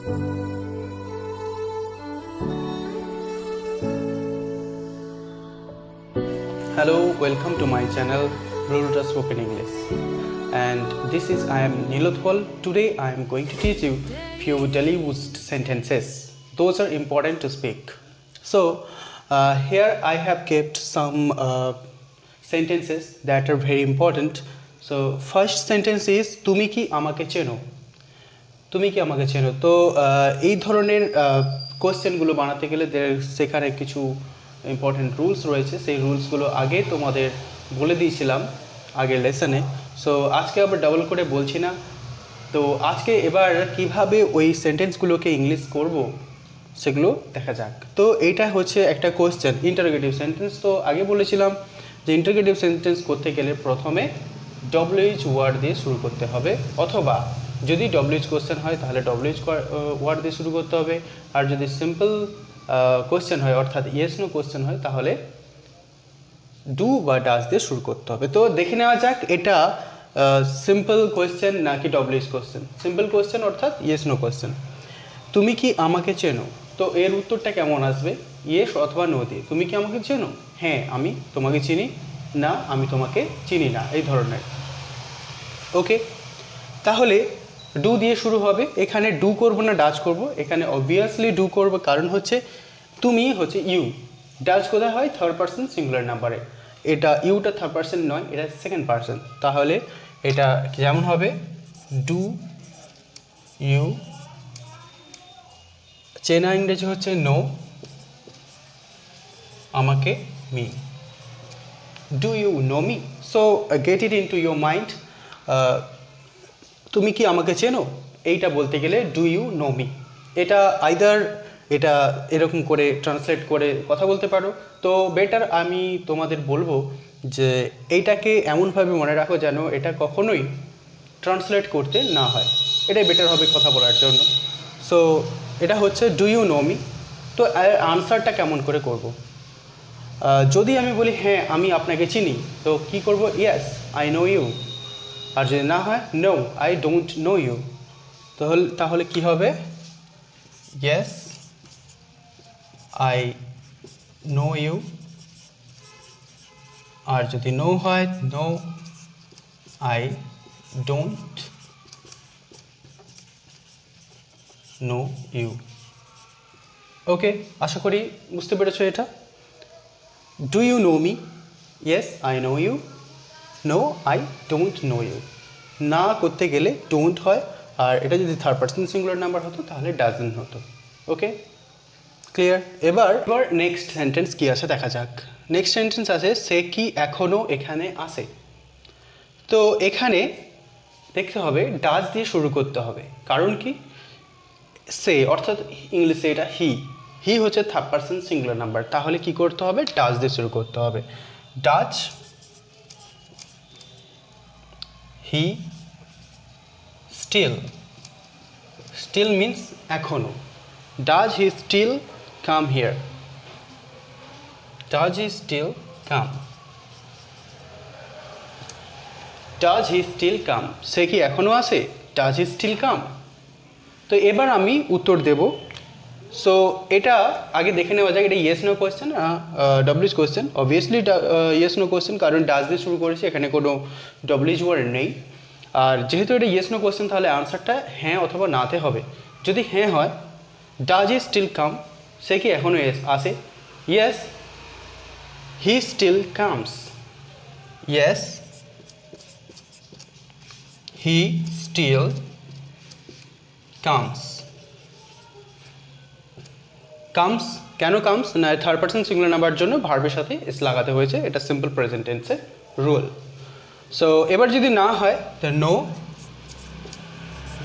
Hello, welcome to my channel Ruruta Spoken English, and this is I am Nilotpal. Today I am going to teach you few daily used sentences. Those are important to speak. So here I have kept some sentences that are very important. So first sentence is তুমি কি আমাকে চেনো? তুমি কি আমাকে চেনো? তো এই ধরনের কোশ্চেনগুলো বানাতে গেলে সেখানে কিছু ইম্পর্টেন্ট রুলস রয়েছে। সেই রুলসগুলো আগে তোমাদের বলে দিয়েছিলাম আগের লেসনে। সো আজকে আবার ডাবল করে বলছি না। তো আজকে এবার কিভাবে ওই সেন্টেন্সগুলোকে ইংলিশ করব সেগুলো দেখা যাক। তো এইটা হচ্ছে একটা কোশ্চেন, ইন্টারোগেটিভ সেন্টেন্স। তো আগে বলেছিলাম যে ইন্টারোগেটিভ সেন্টেন্স করতে গেলে প্রথমে ডব্লিউএইচ ওয়ার্ড দিয়ে শুরু করতে হবে, অথবা যদি ডব্লিউএইচ কোশ্চেন হয় তাহলে ডব্লিউএইচ ওয়ার্ড দিয়ে শুরু করতে হবে। আর যদি সিম্পল কোশ্চেন হয় অর্থাৎ ইয়েস নো কোশ্চেন হয় তাহলে ডু বা ডাজ দিয়ে শুরু করতে হবে। তো দেখে নেওয়া যাক এটা সিম্পল কোশ্চেন নাকি ডব্লিউএইচ কোশ্চেন। সিম্পল কোশ্চেন অর্থাৎ ইয়েস নো কোশ্চেন। তুমি কি আমাকে চেনো? তো এর উত্তরটা কেমন আসবে? ইয়েস অথবা নো দিয়ে। তুমি কি আমাকে চেনো? হ্যাঁ, আমি তোমাকে চিনি। না, আমি তোমাকে চিনি না, এই ধরনের। ওকে, তাহলে ডু দিয়ে শুরু হবে। এখানে ডু করব না ডাজ করব? এখানে অবভিয়াসলি ডু করব, কারণ হচ্ছে তুমি হচ্ছে ইউ। ডাজ কোথায় হয়? থার্ড পারসন সিঙ্গুলার নাম্বারে। এটা ইউটা থার্ড পারসন নয়, এটা সেকেন্ড পারসন। তাহলে এটা যেমন হবে ডু ইউ, চেনা ইংরেজি হচ্ছে নো, আমাকে me. Do you know me? So get it into your mind. তুমি কি আমাকে চেনো? এইটা বলতে গেলে ডু ইউ নো মি। এটা আইদার এটা এরকম করে ট্রান্সলেট করে কথা বলতে পারো। তো বেটার আমি তোমাদের বলবো যে এইটাকে এমনভাবে মনে রাখো যেন এটা কখনোই ট্রান্সলেট করতে না হয়। এটাই বেটার হবে কথা বলার জন্য। সো এটা হচ্ছে ডু ইউ নো মি। তো আনসারটা কেমন করে করব? যদি আমি বলি হ্যাঁ আমি আপনাকে চিনি, তো কি করব? Yes I know you. আর যদি না হয় no I don't know you, তাহলে কি হবে? Yes I know you. আর যদি নো হয় no I don't know you. Okay, আশা করি বুঝতে পেরেছো এটা। Do you know me? Yes I know you. No I don't know you. না করতে গেলে ডোন্ট হয়, আর এটা যদি থার্ড পারসন সিঙ্গুলার নাম্বার হতো তাহলে ডাজন্ট হতো। ওকে, ক্লিয়ার? এবার নেক্সট সেন্টেন্স কি আছে দেখা যাক। নেক্সট সেন্টেন্স আছে সে কি এখনও এখানে আসে? তো এখানে দেখতে হবে ডাজ দিয়ে শুরু করতে হবে। কারণ কি? সে অর্থাৎ ইংলিশে এটা হি হচ্ছে থার্ড পারসন সিঙ্গুলার নাম্বার। তাহলে কি করতে হবে? ডাজ দিয়ে শুরু করতে হবে। Does he still, still means এখনো। Does he still come here? Does he still come? Does he still come? সে কি এখনো আসে? Does he still come? তো এবার আমি উত্তর দেব। সো এটা আগে দেখে নেওয়া যাক এটা yes no question WH question. Obviously yes no question, কারণ ডাজ দিয়ে শুরু করেছি, এখানে কোনো ডব্লিউএইচ ওয়ার্ড নেই। আর যেহেতু এটা ইয়েস নো কোয়েশ্চেন তাহলে আনসারটা হ্যাঁ অথবা নাতে হবে। যদি হ্যাঁ হয় ডাজ হি স্টিল কাম? সে কি এখনও আসে? Yes he still comes. Yes he still comes. Comes কেন কামস? না, থার্ড পারসন সিঙ্গুলার নাম্বার জন্য ভার্বের সাথে এস লাগাতে হয়েছে। এটা সিম্পল প্রেজেন্ট টেন্সের রুল। সো এবার যদি না হয় তো no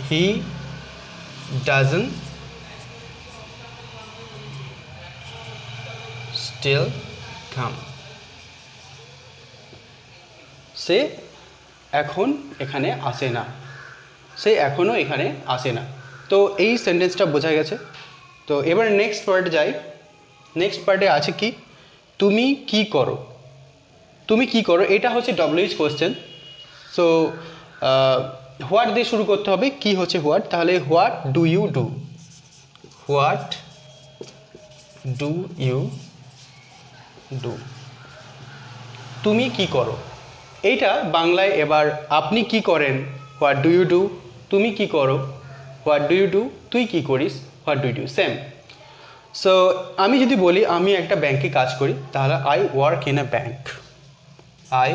he doesn't still come. সে এখন এখানে আসে না। সে এখনও এখানে আসে না। তো এই সেন্টেন্সটা বোঝা গেছে। তো এবার নেক্সট পার্টে যাই। নেক্সট পার্টে আছে কি? তুমি কি করো? তুমি কি করো এটা হচ্ছে ডব্লিউএইচ কোয়েশ্চেন। সো হোয়াট দিয়ে শুরু করতে হবে। কি হচ্ছে হোয়াট? তাহলে what do you do? What do you do, তুমি কি করো। এইটা বাংলায় এবার আপনি কি করেন, হোয়াট ডু ইউ ডু, তুমি কি করো, হোয়াট ডু ইউ ডু, তুই কি করিস, what do you do, same. So আমি যদি বলি আমি একটা ব্যাংকে কাজ করি, তাহলে I work in a bank, I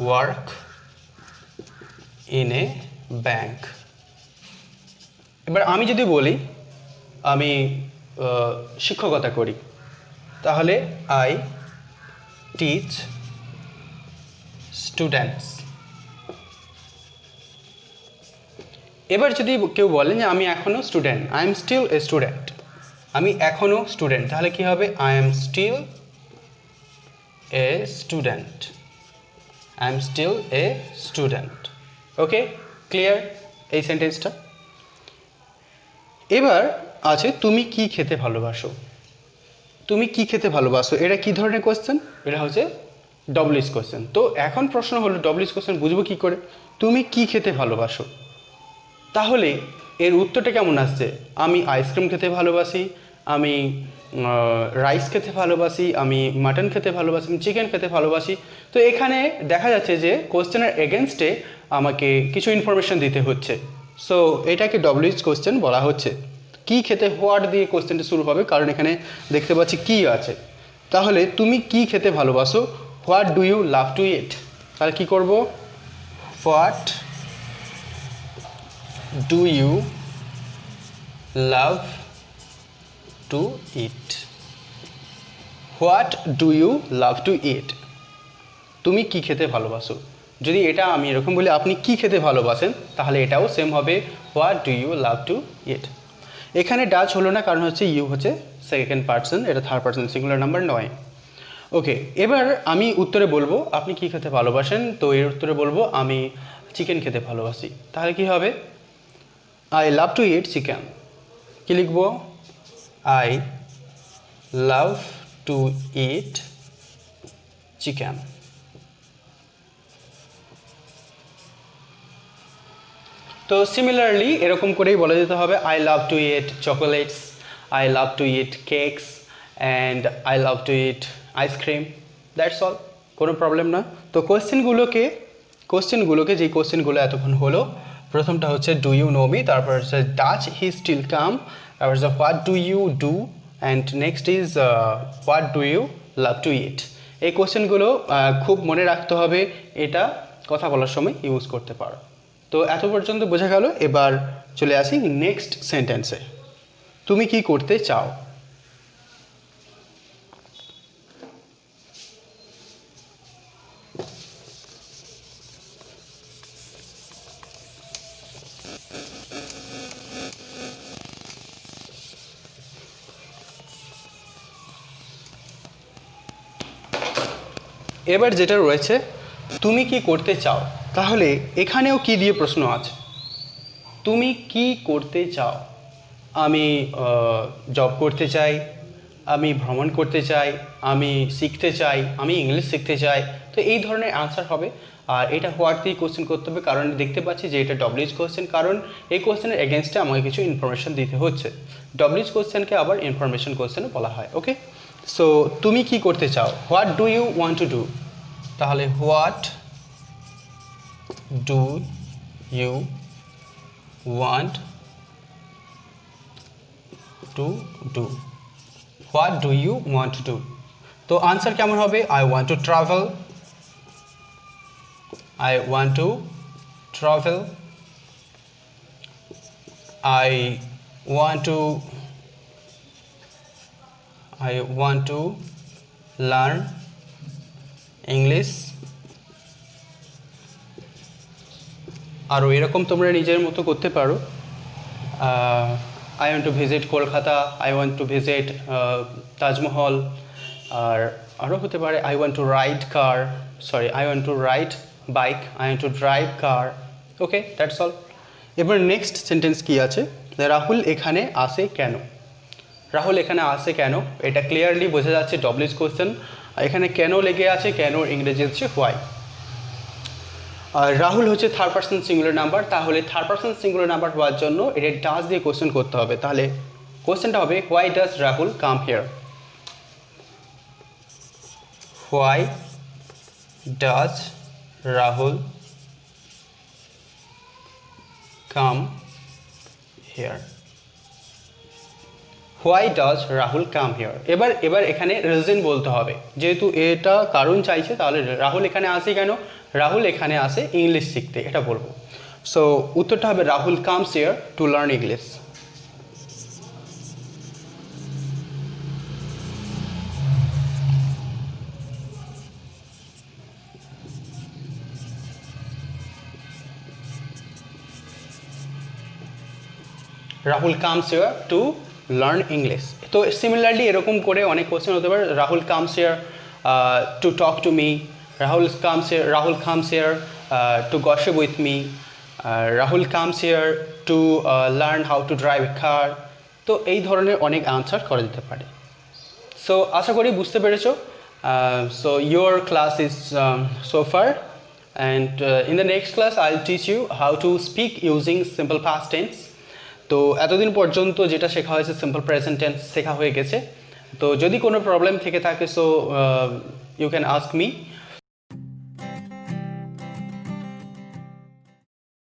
work in a bank. এবার আমি যদি বলি আমি শিক্ষকতা করি, তাহলে আই টিচ স্টুডেন্টস। এবার যদি কেউ বলেন যে আমি এখনও student, I am still a student, আমি এখনও স্টুডেন্ট, তাহলে কি হবে, I am still a student, I am still a student. Okay, clear এই সেন্টেন্সটা। এবার আছে তুমি কি খেতে ভালোবাসো, তুমি কি খেতে ভালোবাসো, এটা কি ধরনের কোয়েশ্চেন, এটা হচ্ছে ডব্লিউএইচ কোয়েশ্চেন। তো এখন প্রশ্ন হলো ডব্লিউএইচ কোয়েশ্চেন বুঝবো কী করে, তুমি কি খেতে ভালোবাসো, তাহলে এর উত্তরটা কেমন আসছে, আমি আইসক্রিম খেতে ভালোবাসি, আমি রাইস খেতে ভালোবাসি, আমি মাটন খেতে ভালোবাসি, আমি চিকেন খেতে ভালোবাসি। তো এখানে দেখা যাচ্ছে যে কোয়েশ্চেনের এগেনস্টে আমাকে কিছু ইনফরমেশন দিতে হচ্ছে। সো এটাকে ডব্লিউএইচ কোয়েশ্চেন বলা হচ্ছে। কি খেতে, হোয়াট দিয়ে কোয়েশ্চেনটা শুরু হবে, কারণ এখানে দেখতে পাচ্ছি কি আছে। তাহলে তুমি কি খেতে ভালোবাসো, what do you love to eat, তাহলে কী করবো, what do you love to eat, what do you love to eat, তুমি কি খেতে ভালোবাসো। যদি এটা আমি এরকম বলি আপনি কি খেতে ভালোবাসেন, তাহলে এটাও সেম হবে, what do you love to eat. এখানে ডাচ হলো না, কারণ হচ্ছে ইউ হচ্ছে সেকেন্ড পার্সন, এটা থার্ড পার্সন সিঙ্গুলার নাম্বার নয়। ওকে, এবার আমি উত্তরে বলবো আপনি কি খেতে ভালোবাসেন, তো এর উত্তরে বলবো আমি চিকেন খেতে ভালোবাসি, তাহলে কি হবে, I love to it chicken. কি লিখবো, I love to it chicken. তো সিমিলারলি এরকম করেই বলে দিতে হবে, I love to it chocolates, I love to it cakes and I love to it ice cream, that's all, কোনো প্রবলেম না। তো কোয়েশ্চেনগুলোকে যেই কোয়েশ্চেনগুলো এতক্ষণ হলো, প্রথমটা হচ্ছে ডু ইউ নো মি, তারপর হচ্ছে ডাচ হি স্টিল কাম, তারপর হচ্ছে what do you do, and next is what do you love to eat. এই কোয়েশ্চেনগুলো খুব মনে রাখতে হবে, এটা কথা বলার সময় ইউজ করতে পারো। তো এত পর্যন্ত বোঝা গেল। এবার চলে আসি নেক্সট সেন্টেন্সে, তুমি কি করতে চাও। এবার যেটা রয়েছে তুমি কি করতে চাও, তাহলে এখানেও কি দিয়ে প্রশ্ন আছে, তুমি কি করতে চাও, আমি জব করতে চাই, আমি ভ্রমণ করতে চাই, আমি শিখতে চাই, আমি ইংলিশ শিখতে চাই। তো এই ধরনের আনসার হবে। আর এটা হোয়াট দিয়ে কোশ্চেন করতে হবে, কারণ দেখতে পাচ্ছি যে এটা ডব্লিউএইচ কোশ্চেন, কারণ এই কোশ্চেনের এগেনস্টে আমাকে কিছু ইনফরমেশন দিতে হচ্ছে। ডব্লিউএইচ কোশ্চেনকে আবার ইনফরমেশন কোশ্চেনও বলা হয়। ওকে, সো তুমি কি করতে চাও, what do you want to do, তাহলে what do you want to do, what do you want to do. তো আনসার কেমন হবে, I want to travel, I want to travel, I want to learn English। আরও এরকম তোমরা নিজের মতো করতে পারো, I want to visit Kolkata, I want to visit Taj Mahal, আর আরও হতে পারে I want to ride bike, I want to drive car। Okay, that's all. এবার নেক্সট সেন্টেন্স কি আছে, রাহুল এখানে আসে কেন, রাহুল এখানে আসে কেন, এটা ক্লিয়ারলি বোঝা যাচ্ছে ডব্লিউএইচ কোশ্চেন। এখানে কেন লেগে আছে, কেন ইংরেজি হচ্ছে হোয়াই। রাহুল হচ্ছে থার্ড পার্সন সিঙ্গুলার নাম্বার, তাহলে থার্ড পার্সন সিঙ্গুলার নাম্বার হওয়ার জন্য এটা ডাজ দিয়ে কোশ্চেন করতে হবে। তাহলে কোশ্চেনটা হবে why does Rahul come here, why does Rahul come here, why does Rahul come here. এবার এখানে রিজন বলতে হবে, যেহেতু এটা কারণ চাইছে তাহলে রাহুল এখানে আসে কেন, রাহুল এখানে আসে ইংলিশ শিখতে, এটা বলবো। সো উত্তরটা হবে Rahul comes here to learn English. Rahul comes here to learn English. তো সিমিলারলি এরকম করে অনেক কোশ্চেন হতে পারে, Rahul comes here to talk to me, Rahul comes here to gossip with me, Rahul comes here to learn how to drive a car. তো এই ধরনের অনেক আনসার করা যেতে পারে। সো আশা করি বুঝতে পেরেছো। So your class is so far, and in the next class I'll teach you how to speak using simple past tense. তো এতদিন পর্যন্ত যেটা শেখা হয়েছে সিম্পল প্রেজেন্ট টেন্স শেখা হয়ে গেছে। তো যদি কোনো প্রবলেম থেকে থাকে so you can ask me,